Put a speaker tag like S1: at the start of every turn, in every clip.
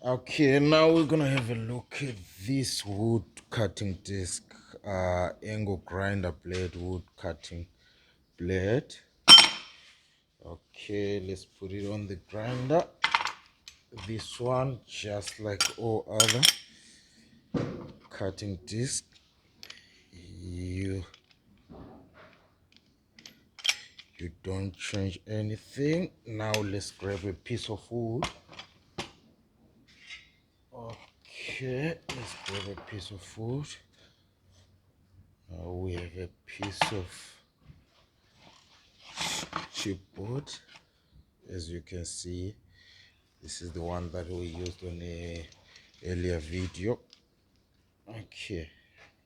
S1: Okay, now we're gonna have a look at this wood cutting disc, angle grinder blade, wood cutting blade. Okay, let's put it on the grinder. This one, just like all other cutting disc, you don't change anything. Now let's grab a piece of wood. Okay, let's grab a piece of wood. Now we have a piece of chipboard. As you can see, this is the one that we used on a earlier video. Okay,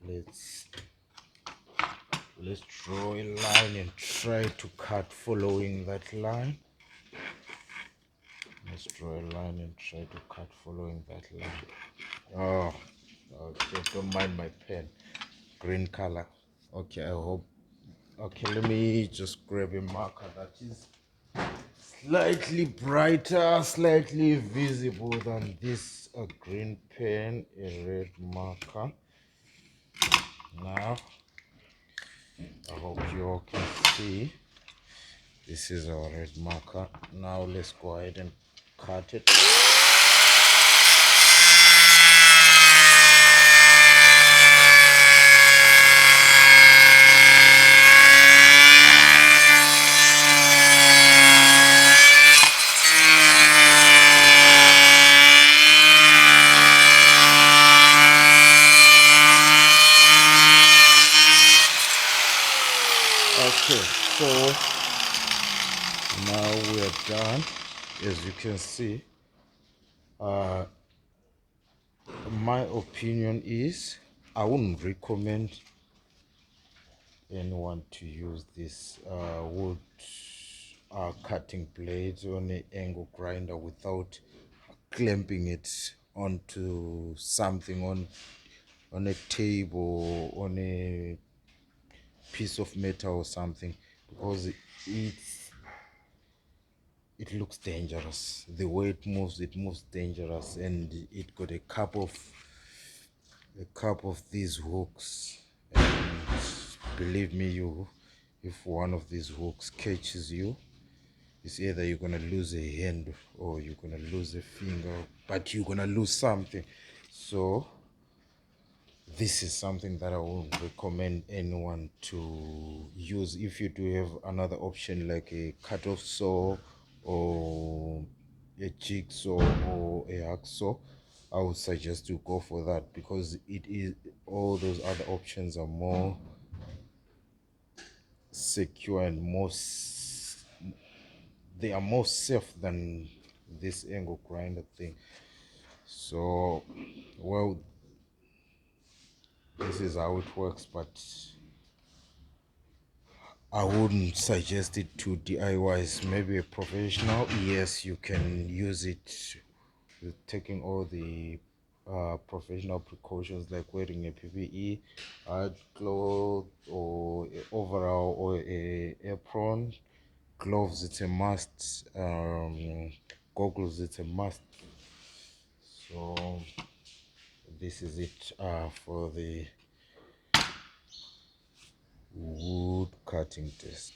S1: let's draw a line and try to cut following that line. Let's draw a line and try to cut following that line. Oh, okay, don't mind my pen, green color. Okay, I hope. Okay, let me just grab a marker that is slightly brighter, slightly visible than this green pen, a red marker. Now, I hope you all can see. This is our red marker. Now let's go ahead and cut it. Okay, so now we're done. As you can see, my opinion is I wouldn't recommend anyone to use this wood cutting blades on an angle grinder without clamping it onto something, on a table, on a piece of metal or something, because it looks dangerous. The way it moves dangerous, and it got a couple of these hooks, and believe me, if one of these hooks catches you, it's either you're gonna lose a hand or you're gonna lose a finger, but you're gonna lose something. So this is something that I won't recommend anyone to use. If you do have another option like a cut-off saw or a jigsaw or a hacksaw, I would suggest you go for that, because all those other options are more secure and they are more safe than this angle grinder thing. So, well, this is how it works, but I wouldn't suggest it to DIYs. Maybe a professional, yes, you can use it with taking all the professional precautions, like wearing a PPE, hard clothes, or a overall, or a apron. Gloves, it's a must. Goggles, it's a must. So this is it for the wood cutting disc.